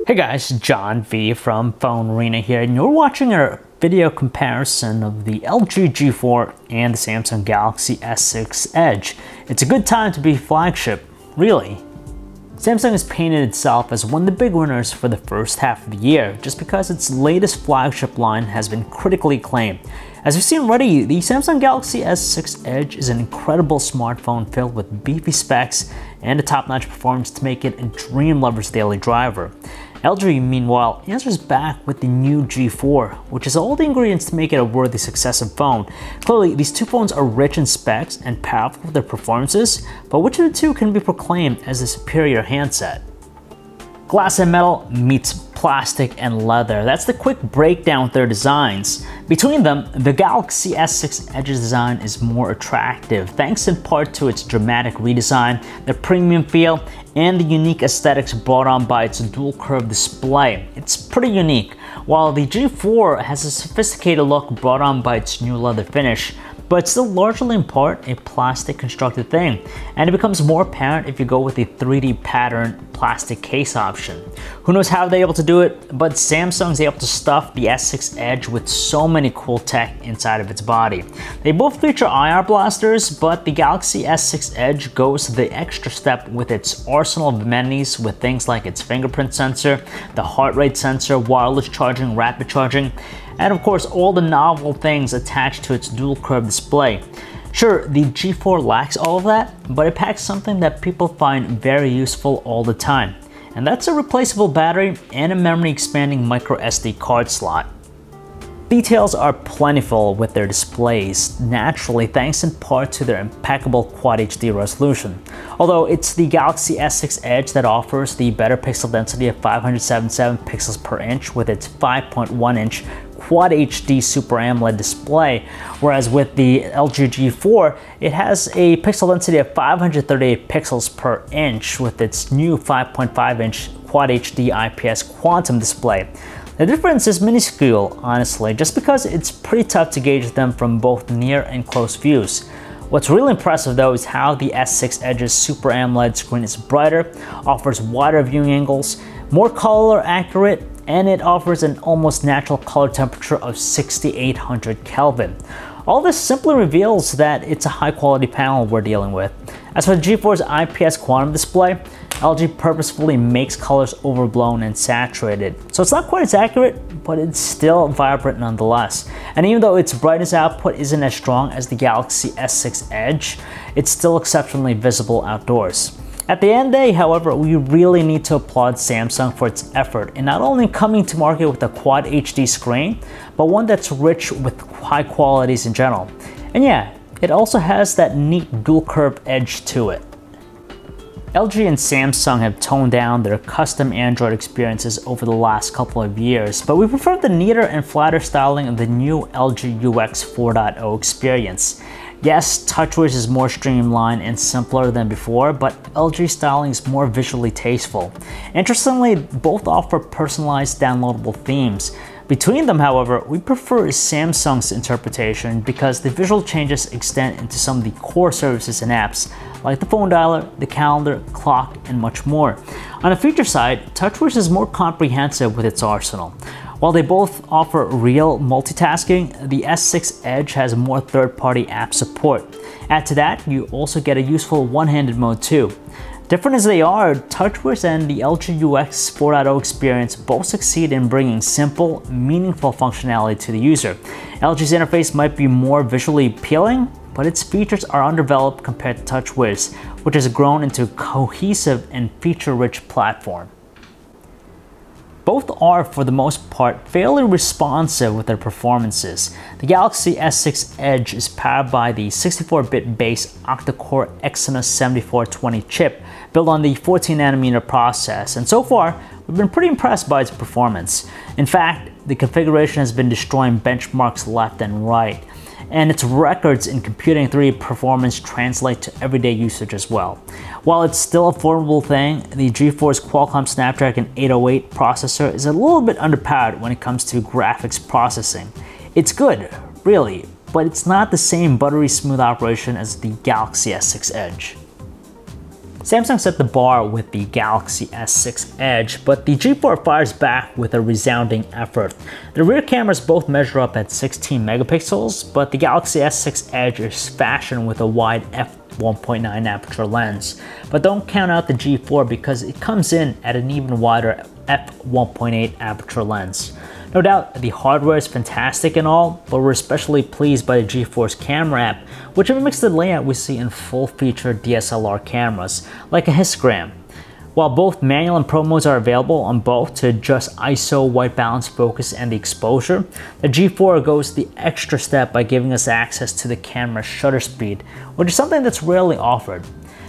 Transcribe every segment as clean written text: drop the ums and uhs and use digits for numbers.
Hey guys, John V from PhoneArena here, and you're watching a video comparison of the LG G4 and the Samsung Galaxy S6 Edge. It's a good time to be flagship, really. Samsung has painted itself as one of the big winners for the first half of the year, just because its latest flagship line has been critically acclaimed. As we've seen already, the Samsung Galaxy S6 Edge is an incredible smartphone filled with beefy specs and a top-notch performance to make it a dream lover's daily driver. LG, meanwhile, answers back with the new G4, which has all the ingredients to make it a worthy successive phone. Clearly, these two phones are rich in specs and powerful with their performances, but which of the two can be proclaimed as the superior handset? Glass and metal meets plastic and leather. That's the quick breakdown with their designs. Between them, the Galaxy S6 Edge's design is more attractive, thanks in part to its dramatic redesign, the premium feel, and the unique aesthetics brought on by its dual-curve display. It's pretty unique, while the G4 has a sophisticated look brought on by its new leather finish, but it's still largely in part a plastic constructed thing, and it becomes more apparent if you go with the 3D pattern plastic case option. Who knows how they're able to do it, but Samsung's able to stuff the S6 Edge with so many cool tech inside of its body. They both feature IR blasters, but the Galaxy S6 Edge goes the extra step with its arsenal of amenities with things like its fingerprint sensor, the heart rate sensor, wireless charging, rapid charging, and of course all the novel things attached to its dual curve display. Sure, the G4 lacks all of that, but it packs something that people find very useful all the time, and that's a replaceable battery and a memory expanding micro SD card slot. Details are plentiful with their displays, naturally thanks in part to their impeccable Quad HD resolution. Although it's the Galaxy S6 Edge that offers the better pixel density of 577 pixels per inch with its 5.1-inch Quad HD Super AMOLED display, whereas with the LG G4, it has a pixel density of 538 pixels per inch with its new 5.5-inch Quad HD IPS Quantum display. The difference is minuscule, honestly, just because it's pretty tough to gauge them from both near and close views. What's really impressive though is how the S6 Edge's Super AMOLED screen is brighter, offers wider viewing angles, more color accurate, and it offers an almost natural color temperature of 6800 Kelvin. All this simply reveals that it's a high quality panel we're dealing with. As for the G4's IPS Quantum display, LG purposefully makes colors overblown and saturated. So it's not quite as accurate, but it's still vibrant nonetheless. And even though its brightness output isn't as strong as the Galaxy S6 Edge, it's still exceptionally visible outdoors. At the end of the day, however, we really need to applaud Samsung for its effort in not only coming to market with a Quad HD screen, but one that's rich with high qualities in general. And yeah, it also has that neat dual curve edge to it. LG and Samsung have toned down their custom Android experiences over the last couple of years, but we prefer the neater and flatter styling of the new LG UX 4.0 experience. Yes, TouchWiz is more streamlined and simpler than before, but LG styling is more visually tasteful. Interestingly, both offer personalized downloadable themes. Between them, however, we prefer Samsung's interpretation because the visual changes extend into some of the core services and apps, like the phone dialer, the calendar, clock, and much more. On the feature side, TouchWiz is more comprehensive with its arsenal. While they both offer real multitasking, the S6 Edge has more third-party app support. Add to that, you also get a useful one-handed mode too. Different as they are, TouchWiz and the LG UX 4.0 experience both succeed in bringing simple, meaningful functionality to the user. LG's interface might be more visually appealing, but its features are undeveloped compared to TouchWiz, which has grown into a cohesive and feature-rich platform. Both are, for the most part, fairly responsive with their performances. The Galaxy S6 Edge is powered by the 64-bit base octa-core Exynos 7420 chip built on the 14nm process, and so far, we've been pretty impressed by its performance. In fact, the configuration has been destroying benchmarks left and right, and its records in computing 3D performance translate to everyday usage as well. While it's still a formidable thing, the G4's Qualcomm Snapdragon 808 processor is a little bit underpowered when it comes to graphics processing. It's good, really, but it's not the same buttery smooth operation as the Galaxy S6 Edge. Samsung set the bar with the Galaxy S6 Edge, but the G4 fires back with a resounding effort. The rear cameras both measure up at 16 megapixels, but the Galaxy S6 Edge is fashioned with a wide f1.9 aperture lens. But don't count out the G4 because it comes in at an even wider f1.8 aperture lens. No doubt, the hardware is fantastic and all, but we're especially pleased by the G4's camera app, which mimics the layout we see in full-feature DSLR cameras, like a histogram. While both manual and pro modes are available on both to adjust ISO, white balance, focus, and the exposure, the G4 goes the extra step by giving us access to the camera's shutter speed, which is something that's rarely offered.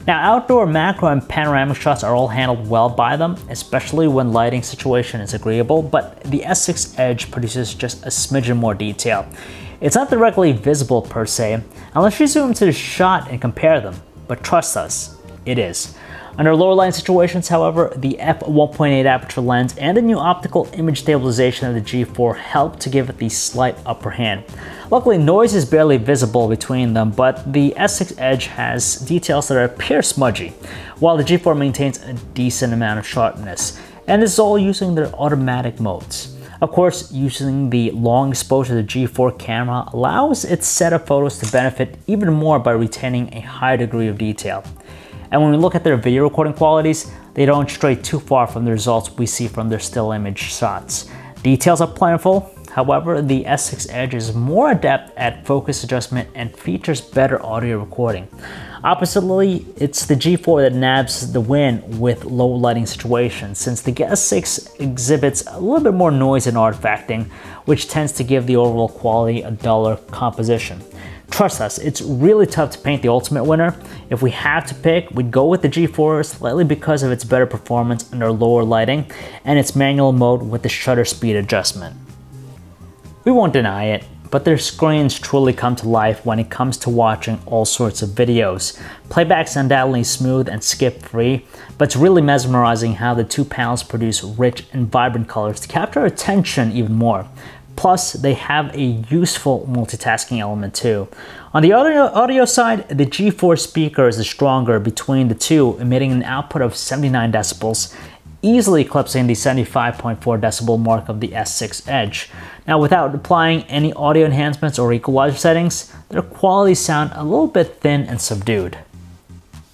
Now, outdoor, macro, and panoramic shots are all handled well by them, especially when lighting situation is agreeable, but the S6 Edge produces just a smidgen more detail. It's not directly visible per se, unless you zoom into the shot and compare them, but trust us, it is. Under lower light situations, however, the f1.8 aperture lens and the new optical image stabilization of the G4 help to give it the slight upper hand. Luckily, noise is barely visible between them, but the S6 Edge has details that appear smudgy, while the G4 maintains a decent amount of sharpness, and this is all using their automatic modes. Of course, using the long exposure of the G4 camera allows its set of photos to benefit even more by retaining a high degree of detail. And when we look at their video recording qualities, they don't stray too far from the results we see from their still image shots. Details are plentiful, however, the S6 Edge is more adept at focus adjustment and features better audio recording. Oppositely, it's the G4 that nabs the win with low lighting situations, since the S6 exhibits a little bit more noise and artifacting, which tends to give the overall quality a duller composition. Trust us, it's really tough to paint the ultimate winner. If we have to pick, we'd go with the G4 slightly because of its better performance under lower lighting and its manual mode with the shutter speed adjustment. We won't deny it, but their screens truly come to life when it comes to watching all sorts of videos. Playback's undoubtedly smooth and skip-free, but it's really mesmerizing how the two panels produce rich and vibrant colors to capture our attention even more. Plus, they have a useful multitasking element too. On the audio side, the G4 speaker is the stronger between the two, emitting an output of 79 decibels, easily eclipsing the 75.4 decibel mark of the S6 Edge. Now, without applying any audio enhancements or equalizer settings, their qualities sound a little bit thin and subdued.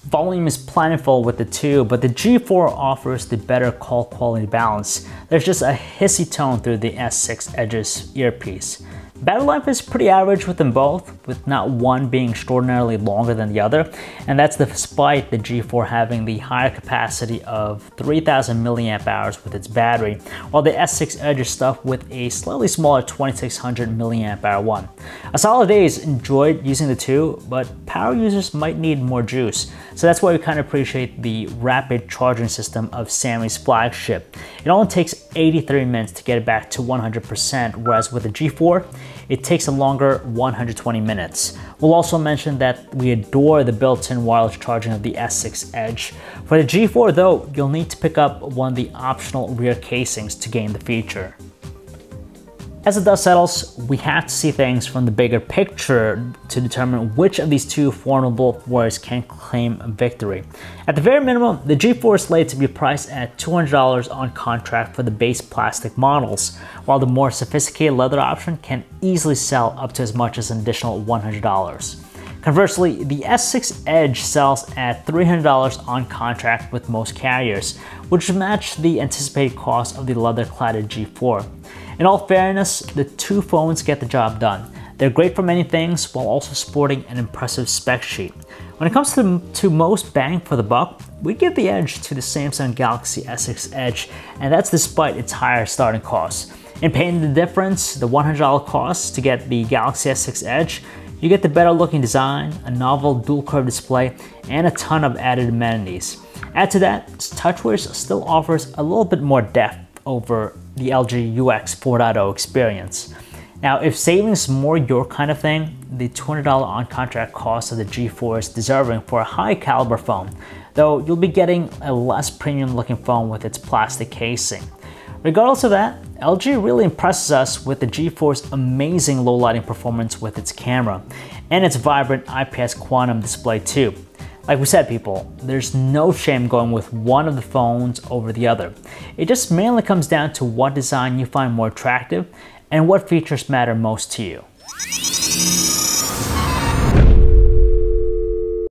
Volume is plentiful with the two, but the G4 offers the better call quality balance. There's just a hissy tone through the S6 Edge's earpiece. Battery life is pretty average with them both, with not one being extraordinarily longer than the other, and that's despite the G4 having the higher capacity of 3000 milliamp hours with its battery, while the S6 Edge is stuffed with a slightly smaller 2600 milliamp hour one. A solid days enjoyed using the two, but power users might need more juice, so that's why we kind of appreciate the rapid charging system of Xiaomi's flagship. It only takes 83 minutes to get it back to 100%, whereas with the G4, it takes a longer 120 minutes. We'll also mention that we adore the built-in wireless charging of the S6 Edge. For the G4 though, you'll need to pick up one of the optional rear casings to gain the feature. As the dust settles, we have to see things from the bigger picture to determine which of these two formidable warriors can claim a victory. At the very minimum, the G4 is slated to be priced at $200 on contract for the base plastic models, while the more sophisticated leather option can easily sell up to as much as an additional $100. Conversely, the S6 Edge sells at $300 on contract with most carriers, which would match the anticipated cost of the leather-cladded G4. In all fairness, the two phones get the job done. They're great for many things while also sporting an impressive spec sheet. When it comes to most bang for the buck, we give the edge to the Samsung Galaxy S6 Edge, and that's despite its higher starting cost. In paying the difference, the $100 cost to get the Galaxy S6 Edge, you get the better looking design, a novel dual curve display, and a ton of added amenities. Add to that, TouchWiz still offers a little bit more depth over the LG UX 4.0 experience. Now, if savings is more your kind of thing, the $200 on contract cost of the G4 is deserving for a high caliber phone, though you'll be getting a less premium looking phone with its plastic casing. Regardless of that, LG really impresses us with the G4's amazing low lighting performance with its camera, and its vibrant IPS quantum display too. Like we said, people, there's no shame going with one of the phones over the other. It just mainly comes down to what design you find more attractive and what features matter most to you.